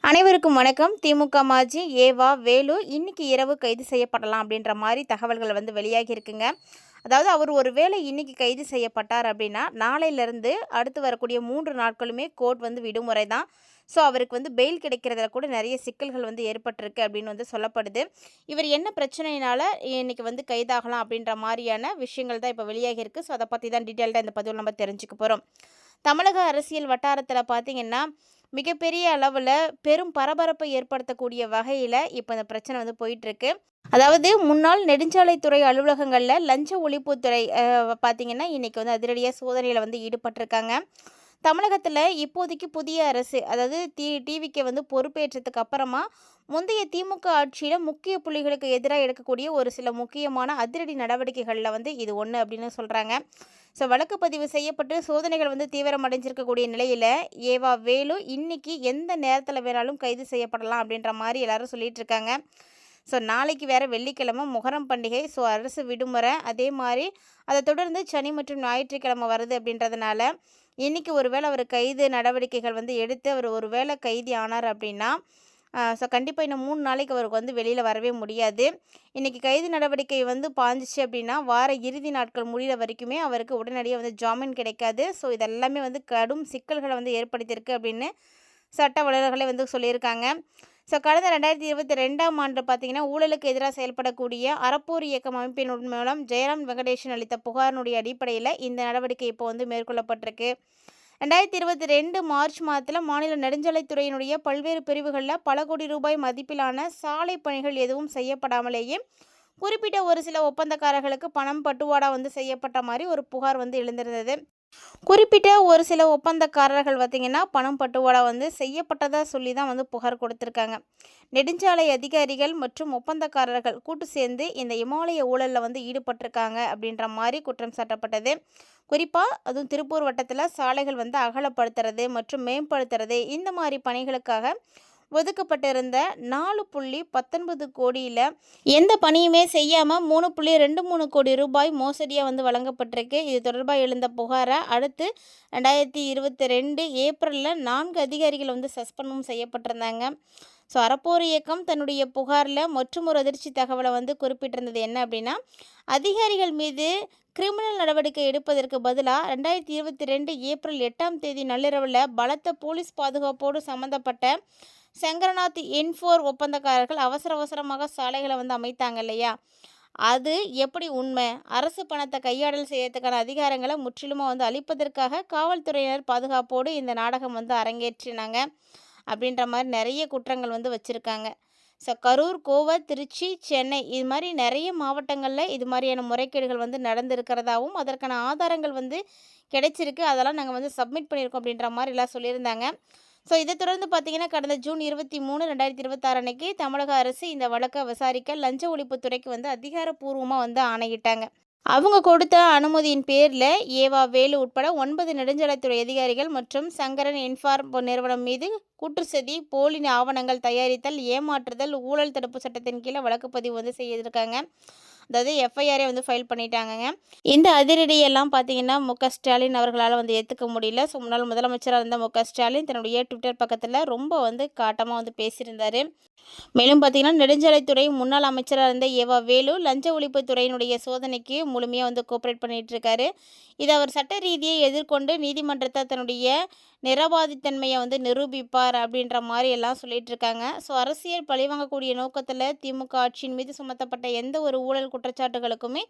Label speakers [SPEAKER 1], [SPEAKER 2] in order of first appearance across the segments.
[SPEAKER 1] அனைவருக்கும் வணக்கம். திமுக மாஜி ஏவா வேலு இன்னைக்கு இரவு கைது செய்யப்படலாம் அப்படின்ற மாதிரி தகவல்கள் வெளியாகி இருக்குங்க. அதாவது அவர் ஒரு வேளை இன்னைக்கு கைது செய்யப்பட்டார் அப்படின்னா நாளையிலேருந்து அடுத்து வரக்கூடிய 3 நாட்களுமே கோர்ட் விடுமுறை தான். ஸோ அவருக்கு பெயில் கிடைக்கிறதுல கூட நிறைய சிக்கல்கள் ஏற்பட்டிருக்கு அப்படின்னு சொல்லப்படுது. இவர் என்ன பிரச்சனையினால இன்னைக்கு கைதாகலாம் அப்படின்ற மாதிரியான விஷயங்கள் தான் இப்போ வெளியாகி இருக்குது. ஸோ அதை பற்றி தான் டீட்டெயில்டாக இந்த பதிவில் நம்ம தெரிஞ்சுக்க போகிறோம். தமிழக அரசியல் வட்டாரத்தில் பார்த்திங்கன்னா மிகப்பெரிய அளவில் பெரும் பரபரப்பை ஏற்படுத்தக்கூடிய வகையில் இப்போ இந்த பிரச்சனை போயிட்டுருக்கு. அதாவது முன்னாள் நெடுஞ்சாலைத்துறை அலுவலகங்களில் லஞ்ச ஒழிப்புத்துறை பார்த்திங்கன்னா இன்றைக்கி அதிரடியாக சோதனையில் ஈடுபட்டிருக்காங்க. தமிழகத்தில் இப்போதைக்கு புதிய அரசு அதாவது டிவிக்கு பொறுப்பேற்றதுக்கு அப்புறமா முந்தைய திமுக ஆட்சியில் முக்கிய புள்ளிகளுக்கு எதிராக எடுக்கக்கூடிய ஒரு சில முக்கியமான அதிரடி நடவடிக்கைகளில் இது ஒன்று அப்படின்னு சொல்கிறாங்க. ஸோ வழக்கு பதிவு செய்யப்பட்டு சோதனைகள் தீவிரமடைஞ்சிருக்கக்கூடிய நிலையில் ஏவா வேலு இன்னைக்கு எந்த நேரத்தில் வேணாலும் கைது செய்யப்படலாம் அப்படின்ற மாதிரி எல்லாரும் சொல்லிட்டு இருக்காங்க. ஸோ நாளைக்கு வேறு வெள்ளிக்கிழமை முகரம் பண்டிகை. ஸோ அரசு விடுமுறை. அதே மாதிரி அதை தொடர்ந்து சனி மற்றும் ஞாயிற்றுக்கிழமை வருது அப்படின்றதுனால இன்றைக்கி ஒருவேளை அவர் கைது நடவடிக்கைகள் எடுத்து அவர் ஒரு வேளை கைதி ஆனார் அப்படின்னா ஸோ கண்டிப்பாக இன்னும் 3 நாளைக்கு அவருக்கு வெளியில் வரவே முடியாது. இன்றைக்கி கைது நடவடிக்கை பாஞ்சிச்சு அப்படின்னா வார இறுதி நாட்கள் முடிகிற வரைக்குமே அவருக்கு உடனடியாக ஜாமீன் கிடைக்காது. ஸோ இதெல்லாமே கடும் சிக்கல்களை ஏற்படுத்தியிருக்கு அப்படின்னு சட்ட வல்லுநர்களே சொல்லியிருக்காங்க. ஸோ கடந்த 2022ஆம் ஆண்டு பார்த்திங்கன்னா ஊழலுக்கு எதிராக செயல்படக்கூடிய அறப்போர் இயக்கம் அமைப்பின் மூலம் ஜெயராம் வெங்கடேஷன் அளித்த புகாரினுடைய அடிப்படையில் இந்த நடவடிக்கை இப்போ மேற்கொள்ளப்பட்டிருக்கு. 2022 மார்ச் மாதத்தில் மாநில நெடுஞ்சாலைத்துறையினுடைய பல்வேறு பிரிவுகளில் பல கோடி ரூபாய் மதிப்பிலான சாலை பணிகள் எதுவும் செய்யப்படாமலேயே குறிப்பிட்ட ஒரு சில ஒப்பந்தக்காரர்களுக்கு பணம் பட்டுவாடா செய்யப்பட்ட மாதிரி ஒரு புகார் எழுந்திருந்தது. குறிப்பிட்ட ஒரு சில ஒப்பந்தக்காரர்கள் பார்த்திங்கன்னா பணம் பட்டுவாடா செய்யப்பட்டதாக சொல்லி தான் புகார் கொடுத்துருக்காங்க. நெடுஞ்சாலை அதிகாரிகள் மற்றும் ஒப்பந்தக்காரர்கள் கூட்டு சேர்ந்து இந்த இமாலய ஊழலில் ஈடுபட்டிருக்காங்க அப்படின்ற மாதிரி குற்றம் சாட்டப்பட்டது. குறிப்பாக அதுவும் திருப்பூர் வட்டத்தில் சாலைகள் அகலப்படுத்துறது மற்றும் மேம்படுத்துறது இந்த மாதிரி பணிகளுக்காக ஒதுக்கப்பட்டிருந்த 4.19 கோடியில் எந்த பணியுமே செய்யாமல் 3.23 கோடி ரூபாய் மோசடியாக வழங்கப்பட்டிருக்கு. இது தொடர்பாக எழுந்த புகாரை அடுத்து 2022 ஏப்ரலில் 4 அதிகாரிகள் சஸ்பெண்டும் செய்யப்பட்டிருந்தாங்க. ஸோ அறப்போர் இயக்கம் தன்னுடைய புகாரில் மற்றும் ஒரு அதிர்ச்சி தகவலை குறிப்பிட்டிருந்தது என்ன அப்படின்னா, அதிகாரிகள் மீது கிரிமினல் நடவடிக்கை எடுப்பதற்கு பதிலாக 2022 ஏப்ரல் 8ஆம் தேதி நள்ளிரவில் பலத்த போலீஸ் பாதுகாப்போடு சம்மந்தப்பட்ட சங்கரநாத் N4 ஒப்பந்தக்காரர்கள் அவசரமாக சாலைகளை அமைத்தாங்க இல்லையா, அது எப்படி உண்மை? அரசு பணத்தை கையாடல் செய்யறதுக்கான அதிகாரங்களை முற்றிலுமாக அளிப்பதற்காக காவல்துறையினர் பாதுகாப்போடு இந்த நாடகம் அரங்கேற்றினாங்க அப்படின்ற மாதிரி நிறைய குற்றங்கள் வச்சுருக்காங்க. ஸோ கரூர், கோவை, திருச்சி, சென்னை இது மாதிரி நிறைய மாவட்டங்களில் இது மாதிரியான முறைகேடுகள் நடந்திருக்கிறதாவும் அதற்கான ஆதாரங்கள் கிடைச்சிருக்கு. அதெல்லாம் நாங்கள் சப்மிட் பண்ணியிருக்கோம் அப்படின்ற மாதிரி எல்லாம் சொல்லியிருந்தாங்க. ஸோ இதை தொடர்ந்து பார்த்திங்கன்னா கடந்த ஜூன் 23, 2026 அன்னைக்கு தமிழக அரசு இந்த வழக்கை விசாரிக்க லஞ்ச ஒழிப்புத்துறைக்கு அதிகாரப்பூர்வமாக ஆணையிட்டாங்க. அவங்க கொடுத்த அனுமதியின் பேரில் ஏவா வேலு உட்பட 9 நெடுஞ்சாலைத்துறை அதிகாரிகள் மற்றும் சங்கரன் இன்ஃபார்ம் நிறுவனம் மீது குற்றச்சதி, போலி ஆவணங்கள் தயாரித்தல், ஏமாற்றுதல், ஊழல் தடுப்பு சட்டத்தின் கீழே வழக்கு பதிவு செய்திருக்காங்க. அதாவது எஃப்ஐஆரே ஃபைல் பண்ணிட்டாங்க. இந்த அதிரடியெல்லாம் பார்த்திங்கன்னா மு.க. ஸ்டாலின் அவர்களால் ஏற்றுக்க முடியல. ஸோ முன்னாள் முதலமைச்சராக இருந்த மு.க. ஸ்டாலின் தன்னுடைய ட்விட்டர் பக்கத்தில் ரொம்ப காட்டமாக பேசியிருந்தார். மேலும் பார்த்திங்கன்னா நெடுஞ்சாலைத்துறை முன்னாள் அமைச்சராக இருந்த ஏவா வேலு லஞ்ச ஒழிப்புத்துறையினுடைய சோதனைக்கு முழுமையாக கோஆப்ரேட் பண்ணிகிட்ருக்காரு. இதை அவர் சட்ட ரீதியை எதிர்கொண்டு நீதிமன்றத்தை தன்னுடைய நிரபாதித்தன்மையை நிரூபிப்பார் அப்படின்ற மாதிரி எல்லாம் சொல்லிட்டு இருக்காங்க. ஸோ அரசியல் பழிவாங்கக்கூடிய நோக்கத்தில் திமுக ஆட்சியின் மீது சுமத்தப்பட்ட எந்த ஒரு ஊழல் குற்றச்சாட்டுகளுக்குமே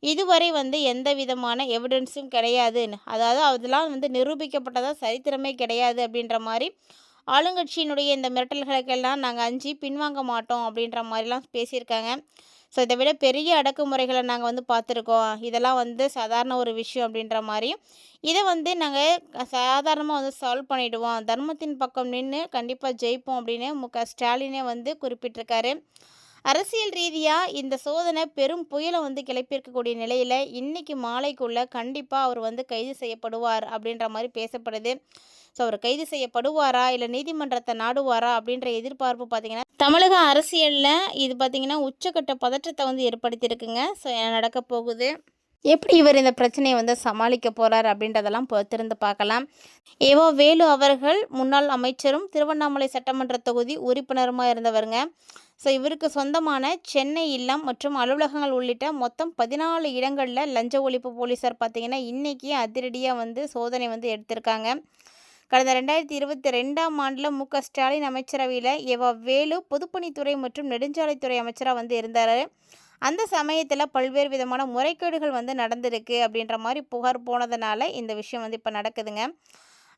[SPEAKER 1] இதுவரை எந்த விதமான எவிடன்ஸும் கிடையாது. அதாவது அதெல்லாம் நிரூபிக்கப்பட்டதாக சரித்திரமே கிடையாது அப்படின்ற மாதிரி ஆளுங்கட்சியினுடைய இந்த மிரட்டல்களுக்கெல்லாம் நாங்கள் அஞ்சி பின்வாங்க மாட்டோம் அப்படின்ற மாதிரிலாம் பேசியிருக்காங்க. ஸோ இதை விட பெரிய அடக்குமுறைகளை நாங்கள் பார்த்துருக்கோம். இதெல்லாம் சாதாரண ஒரு விஷயம் அப்படின்ற மாதிரி இதை நாங்கள் சாதாரணமாக சால்வ் பண்ணிவிடுவோம். தர்மத்தின் பக்கம் நின்று கண்டிப்பாக ஜெயிப்போம் அப்படின்னு மு.க. ஸ்டாலினே குறிப்பிட்டிருக்காரு. அரசியல் ரீதியாக இந்த சோதனை பெரும் புயலை கிளப்பியிருக்கக்கூடிய நிலையில் இன்றைக்கி மாலைக்குள்ளே கண்டிப்பாக அவர் கைது செய்யப்படுவார் அப்படின்ற மாதிரி பேசப்படுது. ஸோ அவர் கைது செய்யப்படுவாரா இல்லை நீதிமன்றத்தை நாடுவாரா அப்படின்ற எதிர்பார்ப்பு பார்த்திங்கன்னா தமிழக அரசியலில் இது பார்த்திங்கன்னா உச்சக்கட்ட பதற்றத்தை ஏற்படுத்தியிருக்குங்க. ஸோ நடக்க போகுது. எப்படி இவர் இந்த பிரச்சனையை வந்து சமாளிக்க போறார் அப்படின்றதெல்லாம் பொறுத்திருந்து பார்க்கலாம். ஏவா வேலு அவர்கள் முன்னாள் அமைச்சரும் திருவண்ணாமலை சட்டமன்ற தொகுதி உறுப்பினருமா இருந்தவருங்க. ஸோ இவருக்கு சொந்தமான சென்னை இல்லம் மற்றும் அலுவலகங்கள் உள்ளிட்ட மொத்தம் 14 இடங்களில் லஞ்ச ஒழிப்பு போலீஸார் பார்த்தீங்கன்னா இன்றைக்கி அதிரடியாக வந்து சோதனை வந்து எடுத்திருக்காங்க. கடந்த 2022ஆம் ஆண்டில் ஸ்டாலின் அமைச்சரவையில் ஏவா வேலு பொதுப்பணித்துறை மற்றும் நெடுஞ்சாலைத்துறை அமைச்சராக வந்து இருந்தார். அந்த சமயத்தில் பல்வேறு விதமான முறைகேடுகள் வந்து நடந்திருக்கு அப்படின்ற மாதிரி புகார் போனதுனால இந்த விஷயம் வந்து இப்போ நடக்குதுங்க.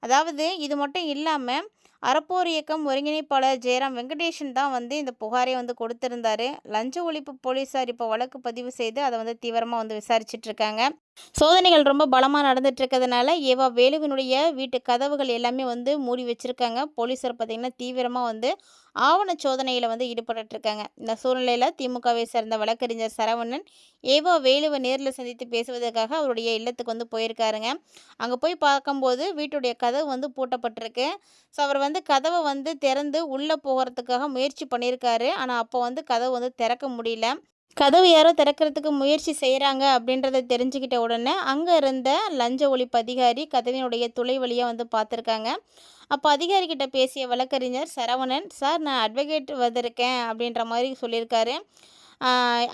[SPEAKER 1] அதாவது இது மட்டும் இல்லாமல் அறப்போர் இயக்கம் ஒருங்கிணைப்பாளர் ஜெயராம் வெங்கடேஷன் தான் வந்து இந்த புகாரை வந்து கொடுத்திருந்தாரு. லஞ்ச ஒழிப்பு போலீஸார் இப்போ வழக்கு பதிவு செய்து அதை வந்து தீவிரமாக வந்து விசாரிச்சுட்டு இருக்காங்க. சோதனைகள் ரொம்ப பலமாக நடந்துட்டு இருக்கிறதுனால ஏவா வேலுவினுடைய வீட்டு கதவுகள் எல்லாமே வந்து மூடி வச்சுருக்காங்க. போலீஸார் பார்த்திங்கன்னா தீவிரமாக வந்து ஆவண சோதனையில் வந்து ஈடுபட்டுருக்காங்க. இந்த சூழ்நிலையில் திமுகவை சேர்ந்த வழக்கறிஞர் சரவணன் ஏவா வேலுவை நேரில் சந்தித்து பேசுவதற்காக அவருடைய இல்லத்துக்கு வந்து போயிருக்காருங்க. அங்கே போய் பார்க்கும்போது வீட்டுடைய கதவு வந்து பூட்டப்பட்டிருக்கு. ஸோ அவர் வந்து கதவை வந்து திறந்து உள்ளே போகிறதுக்காக முயற்சி பண்ணியிருக்காரு. ஆனால் அப்போ வந்து கதவு வந்து திறக்க முடியல. கதவு யாரோ திறக்கிறதுக்கு முயற்சி செய்கிறாங்க அப்படின்றத தெரிஞ்சுக்கிட்ட உடனே அங்கே இருந்த லஞ்ச ஒழிப்பு அதிகாரி கதவினுடைய துளை வழியாக வந்து பார்த்துருக்காங்க. அப்போ அதிகாரிக்கிட்ட பேசிய வழக்கறிஞர் சரவணன், சார் நான் அட்வொகேட் வந்திருக்கேன் அப்படின்ற மாதிரி சொல்லியிருக்காரு.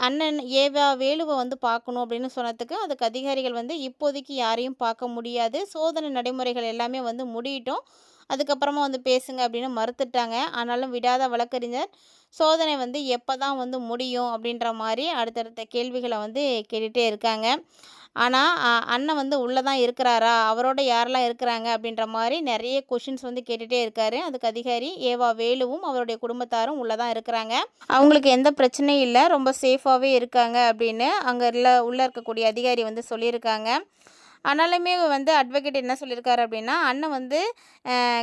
[SPEAKER 1] அண்ணன் ஏவா வேலுவை வந்து பார்க்கணும் அப்படின்னு சொன்னதுக்கு அதுக்கு அதிகாரிகள் வந்து இப்போதைக்கு யாரையும் பார்க்க முடியாது, சோதனை நடைமுறைகள் எல்லாமே வந்து முடியட்டும், அதுக்கப்புறமா வந்து பேசுங்க அப்படின்னு மறுத்துட்டாங்க. ஆனாலும் விடாத வழக்கறிஞர் சோதனை வந்து எப்போ தான் வந்து முடியும் அப்படின்ற மாதிரி அடுத்தடுத்த கேள்விகளை வந்து கேட்டுகிட்டே இருக்காங்க. ஆனால் அண்ணன் வந்து உள்ளே தான் இருக்கிறாரா, அவரோட யாரெல்லாம் இருக்கிறாங்க அப்படின்ற மாதிரி நிறைய கொஷின்ஸ் வந்து கேட்டுகிட்டே இருக்காரு. அதுக்கு அதிகாரி ஏவா வேலுவும் அவருடைய குடும்பத்தாரும் உள்ளே தான் இருக்கிறாங்க, அவங்களுக்கு எந்த பிரச்சனையும் இல்லை, ரொம்ப சேஃபாகவே இருக்காங்க அப்படின்னு அங்கே உள்ளே இருக்கக்கூடிய அதிகாரி வந்து சொல்லியிருக்காங்க. ஆனாலுமே வந்து அட்வொகேட் என்ன சொல்லியிருக்காரு அப்படின்னா, அண்ணன் வந்து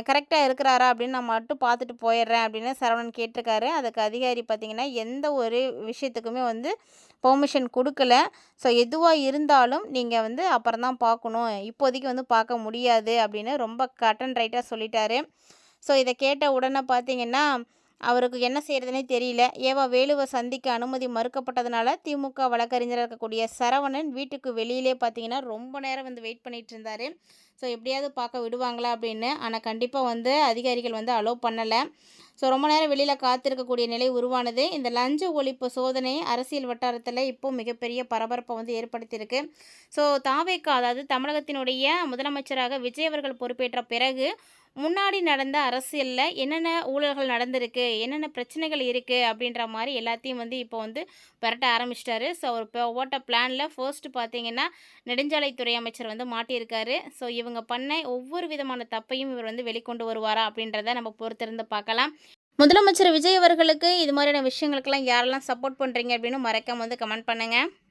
[SPEAKER 1] கரெக்டாக இருக்கிறாரா அப்படின்னு நான் மட்டும் பார்த்துட்டு போயிடுறேன் அப்படின்னு சரவணன் கேட்டிருக்காரு. அதுக்கு அதிகாரி பார்த்திங்கன்னா எந்த ஒரு விஷயத்துக்குமே வந்து பெர்மிஷன் கொடுக்கல. ஸோ எதுவாக இருந்தாலும் நீங்கள் வந்து அப்புறம் தான் பார்க்கணும், இப்போதைக்கு வந்து பார்க்க முடியாது அப்படின்னு ரொம்ப கட் அண்ட் ரைட்டாக சொல்லிட்டாரு. ஸோ இதை கேட்ட உடனே பார்த்திங்கன்னா அவருக்கு என்ன செய்கிறதுனே தெரியல. ஏவா வேலுவை சந்திக்க அனுமதி மறுக்கப்பட்டதுனால திமுக வழக்கறிஞராக இருக்கக்கூடிய சரவணன் வீட்டுக்கு வெளியிலே பார்த்தீங்கன்னா ரொம்ப நேரம் வந்து வெயிட் பண்ணிகிட்டு இருந்தார். ஸோ எப்படியாவது பார்க்க விடுவாங்களா அப்படின்னு. ஆனால் கண்டிப்பாக வந்து அதிகாரிகள் வந்து அலோவ் பண்ணலை. ஸோ ரொம்ப நேரம் வெளியில் காத்திருக்கக்கூடிய நிலை உருவானது. இந்த லஞ்ச ஒழிப்பு சோதனை அரசியல் வட்டாரத்தில் இப்போ மிகப்பெரிய பரபரப்பை வந்து ஏற்படுத்தியிருக்கு. ஸோ தாவேகா, அதாவது தமிழகத்தினுடைய முதலமைச்சராக விஜய் அவர்கள் பொறுப்பேற்ற பிறகு முன்னாடி நடந்த அரசியலில் என்னென்ன ஊழல்கள் நடந்திருக்கு, என்னென்ன பிரச்சனைகள் இருக்குது அப்படின்ற மாதிரி எல்லாத்தையும் வந்து இப்போ வந்து பெரட்ட ஆரம்பிச்சிட்டாரு. ஸோ அவர் இப்போ ஓட்ட பிளானில் ஃபர்ஸ்ட்டு பார்த்தீங்கன்னா நெடுஞ்சாலைத்துறை அமைச்சர் வந்து மாட்டியிருக்காரு. ஸோ இவங்க பண்ண ஒவ்வொரு விதமான தப்பையும் இவர் வந்து வெளிக்கொண்டு வருவாரா அப்படின்றத நம்ம பொறுத்திருந்து பார்க்கலாம். முதலமைச்சர் விஜய் அவர்களுக்கு இது மாதிரியான விஷயங்களுக்கெல்லாம் யாரெல்லாம் சப்போர்ட் பண்ணுறீங்க அப்படின்னு மறக்காம வந்து கமெண்ட் பண்ணுங்கள்.